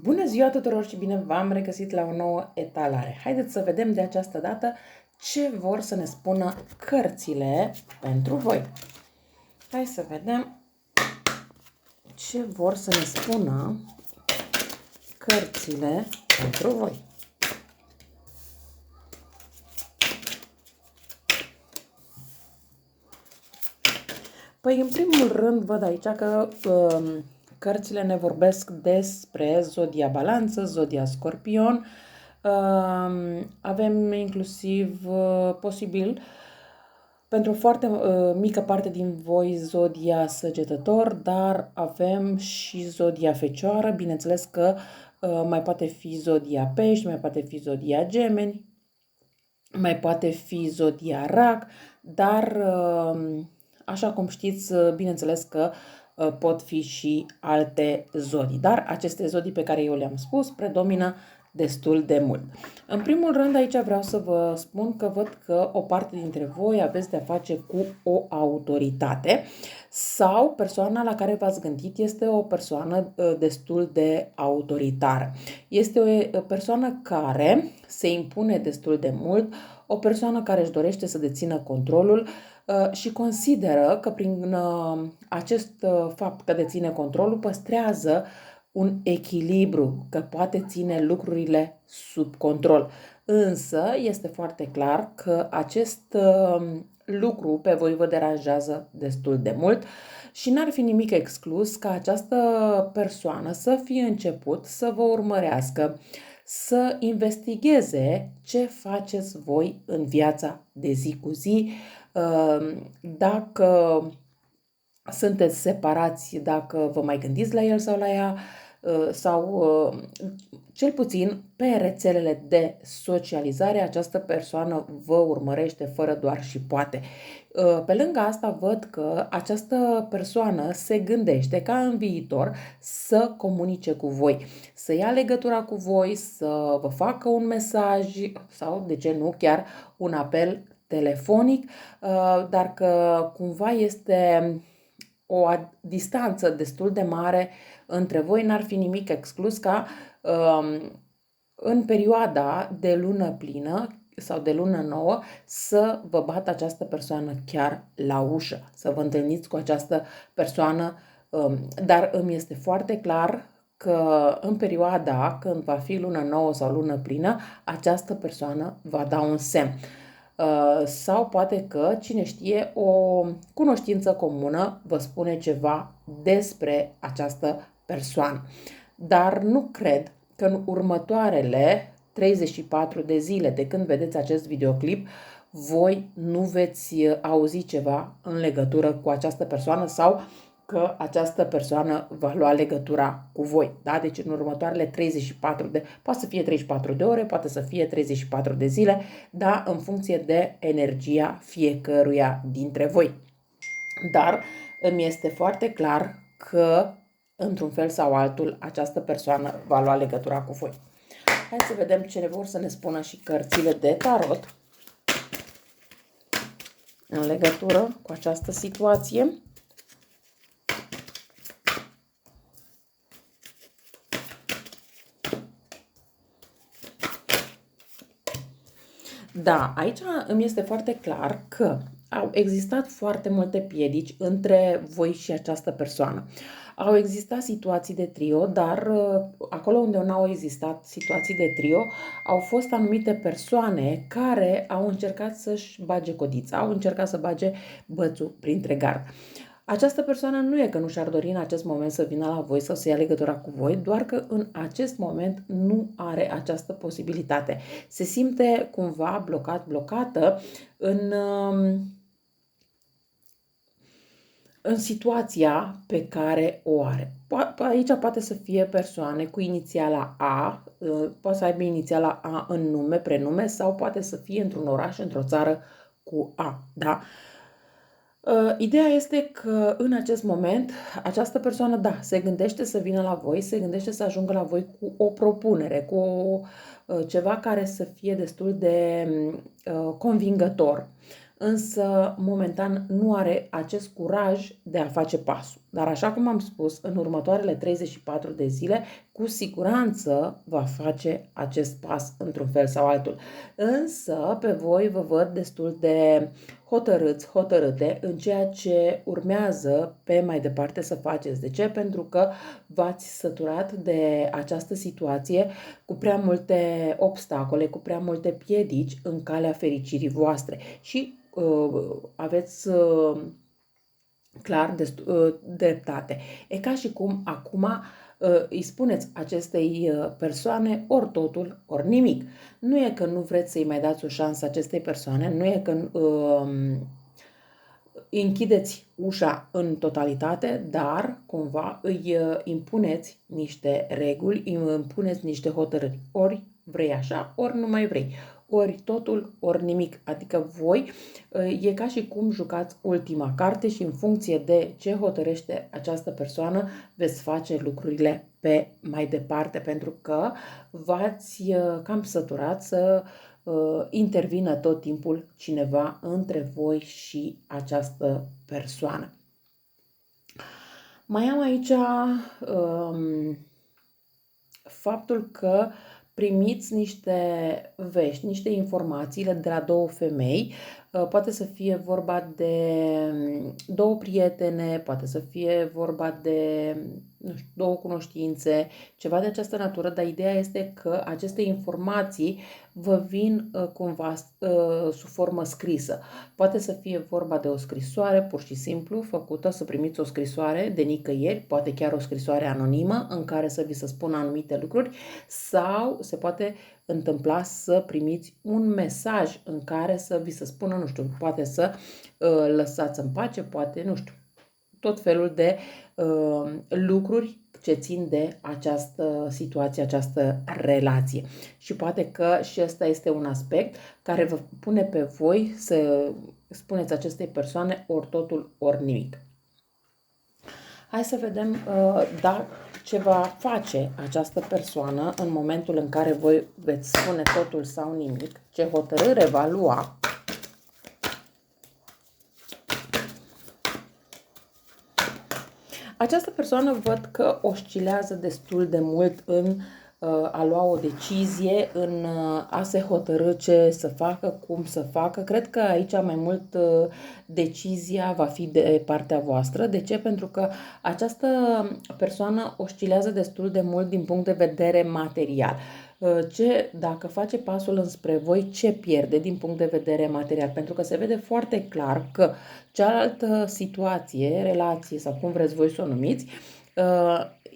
Bună ziua tuturor și bine v-am regăsit la o nouă etalare. Haideți să vedem de această dată ce vor să ne spună cărțile pentru voi. Hai să vedem ce vor să ne spună cărțile pentru voi. Păi, în primul rând, văd aici că cărțile ne vorbesc despre zodia Balanță, zodia Scorpion. Avem inclusiv posibil pentru o foarte mică parte din voi zodia Săgetător, dar avem și zodia Fecioară. Bineînțeles că mai poate fi zodia Pești, mai poate fi zodia Gemeni, mai poate fi zodia Rac, dar așa cum știți, bineînțeles că pot fi și alte zodii, dar aceste zodii pe care eu le-am spus predomină destul de mult. În primul rând, aici vreau să vă spun că văd că o parte dintre voi aveți de-a face cu o autoritate sau persoana la care v-ați gândit este o persoană destul de autoritară. Este o persoană care se impune destul de mult, o persoană care își dorește să dețină controlul și consideră că prin acest fapt că deține controlul păstrează un echilibru, că poate ține lucrurile sub control. Însă este foarte clar că acest lucru pe voi vă deranjează destul de mult și n-ar fi nimic exclus ca această persoană să fie început să vă urmărească, să investigheze ce faceți voi în viața de zi cu zi, dacă sunteți separați, dacă vă mai gândiți la el sau la ea, sau cel puțin pe rețelele de socializare această persoană vă urmărește fără doar și poate. Pe lângă asta văd că această persoană se gândește ca în viitor să comunice cu voi, să ia legătura cu voi, să vă facă un mesaj sau, de ce nu, chiar un apel telefonic, dar că cumva este o distanță destul de mare între voi, n-ar fi nimic exclus ca în perioada de lună plină sau de lună nouă să vă bată această persoană chiar la ușă, să vă întâlniți cu această persoană, dar îmi este foarte clar că în perioada când va fi lună nouă sau lună plină, această persoană va da un semn. Sau poate că, cine știe, o cunoștință comună vă spune ceva despre această persoană. Dar nu cred că în următoarele 34 de zile de când vedeți acest videoclip, voi nu veți auzi ceva în legătură cu această persoană sau că această persoană va lua legătura cu voi. Da? Deci în următoarele 34 de, poate să fie 34 de ore, poate să fie 34 de zile, da, în funcție de energia fiecăruia dintre voi. Dar îmi este foarte clar că, într-un fel sau altul, această persoană va lua legătura cu voi. Hai să vedem ce vor să ne spună și cărțile de tarot în legătură cu această situație. Da, aici îmi este foarte clar că au existat foarte multe piedici între voi și această persoană. Au existat situații de trio, dar acolo unde nu au existat situații de trio, au fost anumite persoane care au încercat să-și bage codița, au încercat să bage bățul printre gard. Această persoană nu e că nu și-ar dori în acest moment să vină la voi sau să ia legătura cu voi, doar că în acest moment nu are această posibilitate. Se simte cumva blocată în situația pe care o are. Aici poate să fie persoane cu inițiala A, poate să aibă inițiala A în nume, prenume, sau poate să fie într-un oraș, într-o țară cu A. Da? Ideea este că în acest moment această persoană, da, se gândește să vină la voi, se gândește să ajungă la voi cu o propunere, cu ceva care să fie destul de convingător, însă momentan nu are acest curaj de a face pasul. Dar așa cum am spus, în următoarele 34 de zile, cu siguranță va face acest pas într-un fel sau altul. Însă, pe voi vă văd destul de hotărâți, hotărâte în ceea ce urmează pe mai departe să faceți. De ce? Pentru că v-ați săturat de această situație cu prea multe obstacole, cu prea multe piedici în calea fericirii voastre și aveți clar dreptate. E ca și cum acum îi spuneți acestei persoane ori totul, ori nimic. Nu e că nu vreți să-i mai dați o șansă acestei persoane, nu e că închideți ușa în totalitate, dar cumva îi impuneți niște reguli, îi impuneți niște hotărâri. Ori vrei așa, ori nu mai vrei. Ori totul, ori nimic. Adică voi e ca și cum jucați ultima carte și în funcție de ce hotărăște această persoană veți face lucrurile pe mai departe, pentru că v-ați cam săturat să intervină tot timpul cineva între voi și această persoană. Mai am aici faptul că primiți niște vești, niște informații de la două femei. Poate să fie vorba de două prietene, poate să fie vorba de, nu știu, două cunoștințe, ceva de această natură, dar ideea este că aceste informații vă vin cumva sub formă scrisă. Poate să fie vorba de o scrisoare pur și simplu făcută, să primiți o scrisoare de nicăieri, poate chiar o scrisoare anonimă în care să vi se spună anumite lucruri, sau se poate întâmpla să primiți un mesaj în care să vi se spună, nu știu, poate să lăsați în pace, poate, nu știu, tot felul de lucruri ce țin de această situație, această relație. Și poate că și ăsta este un aspect care vă pune pe voi să spuneți acestei persoane ori totul, ori nimic. Hai să vedem ce va face această persoană în momentul în care voi veți spune totul sau nimic, ce hotărâre va lua. Această persoană văd că oscilează destul de mult în a lua o decizie, în a se hotărî ce să facă, cum să facă. Cred că aici mai mult decizia va fi de partea voastră. De ce? Pentru că această persoană oscilează destul de mult din punct de vedere material. Dacă face pasul înspre voi, ce pierde din punct de vedere material? Pentru că se vede foarte clar că cealaltă situație, relație sau cum vreți voi să o numiți,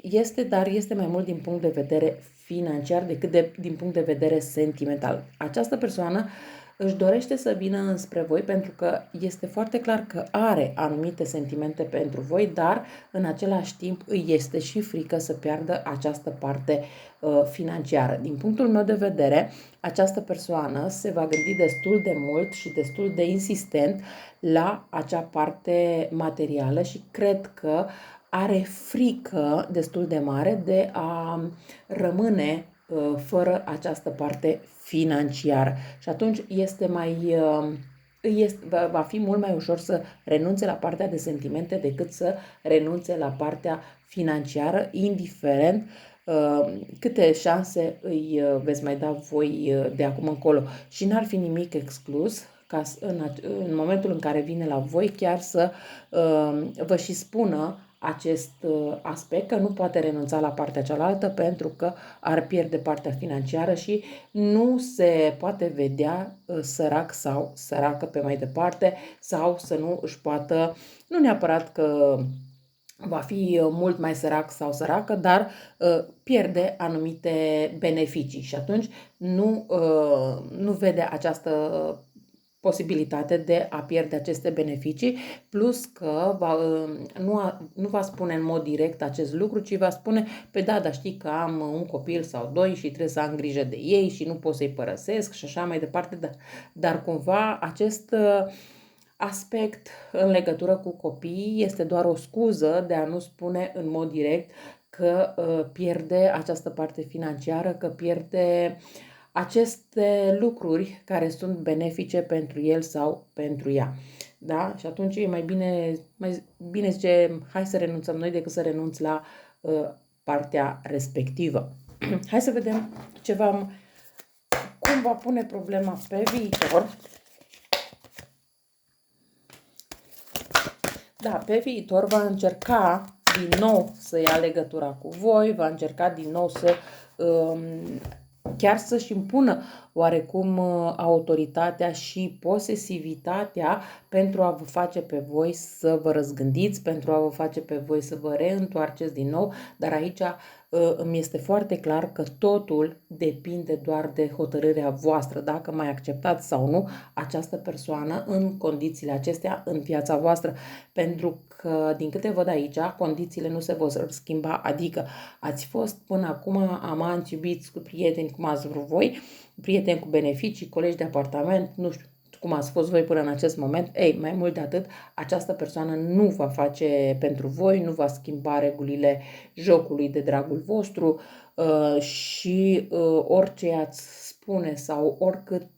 este mai mult din punct de vedere financiar decât din punct de vedere sentimental. Această persoană își dorește să vină înspre voi pentru că este foarte clar că are anumite sentimente pentru voi, dar în același timp îi este și frică să piardă această parte financiară. Din punctul meu de vedere, această persoană se va gândi destul de mult și destul de insistent la acea parte materială și cred că are frică destul de mare de a rămâne fără această parte financiară. Și atunci va fi mult mai ușor să renunțe la partea de sentimente decât să renunțe la partea financiară, indiferent câte șanse îi veți mai da voi de acum încolo. Și n-ar fi nimic exclus ca în momentul în care vine la voi chiar să vă și spună acest aspect, că nu poate renunța la partea cealaltă pentru că ar pierde partea financiară și nu se poate vedea sărac sau săracă pe mai departe, sau să nu își poată, nu neapărat că va fi mult mai sărac sau săracă, dar pierde anumite beneficii și atunci nu vede această posibilitate de a pierde aceste beneficii, plus că nu va spune în mod direct acest lucru, ci va spune, pe da, dar știi că am un copil sau doi și trebuie să am grijă de ei și nu pot să-i părăsesc și așa mai departe, dar cumva acest aspect în legătură cu copiii este doar o scuză de a nu spune în mod direct că pierde această parte financiară, că pierde aceste lucruri care sunt benefice pentru el sau pentru ea. Da? Și atunci e mai bine zice, hai să renunțăm noi decât să renunț la partea respectivă. Hai să vedem cum va pune problema pe viitor. Da, pe viitor va încerca din nou să ia legătura cu voi, va încerca din nou să chiar să-și impună oarecum autoritatea și posesivitatea pentru a vă face pe voi să vă răzgândiți, pentru a vă face pe voi să vă reîntoarceți din nou, dar aici îmi este foarte clar că totul depinde doar de hotărârea voastră, dacă mai acceptați sau nu această persoană în condițiile acestea în viața voastră, pentru că din câte văd aici, condițiile nu se vor schimba, adică ați fost până acum amanți, iubiți, cu prieteni, cum ați vrut voi, prieteni cu beneficii, colegi de apartament, nu știu cum ați fost voi până în acest moment. Ei, mai mult de atât, această persoană nu va face pentru voi, nu va schimba regulile jocului de dragul vostru și orice ați spune sau oricât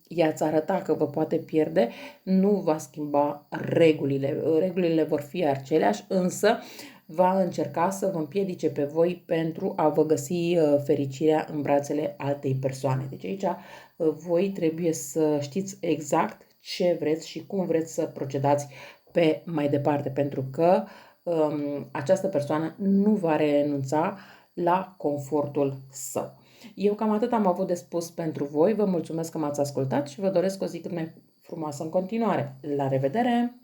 i-ați arăta că vă poate pierde, nu va schimba regulile. Regulile vor fi aceleași, însă va încerca să vă împiedice pe voi pentru a vă găsi fericirea în brațele altei persoane. Deci aici voi trebuie să știți exact ce vreți și cum vreți să procedați pe mai departe, pentru că această persoană nu va renunța la confortul său. Eu cam atât am avut de spus pentru voi, vă mulțumesc că m-ați ascultat și vă doresc o zi cât mai frumoasă în continuare. La revedere!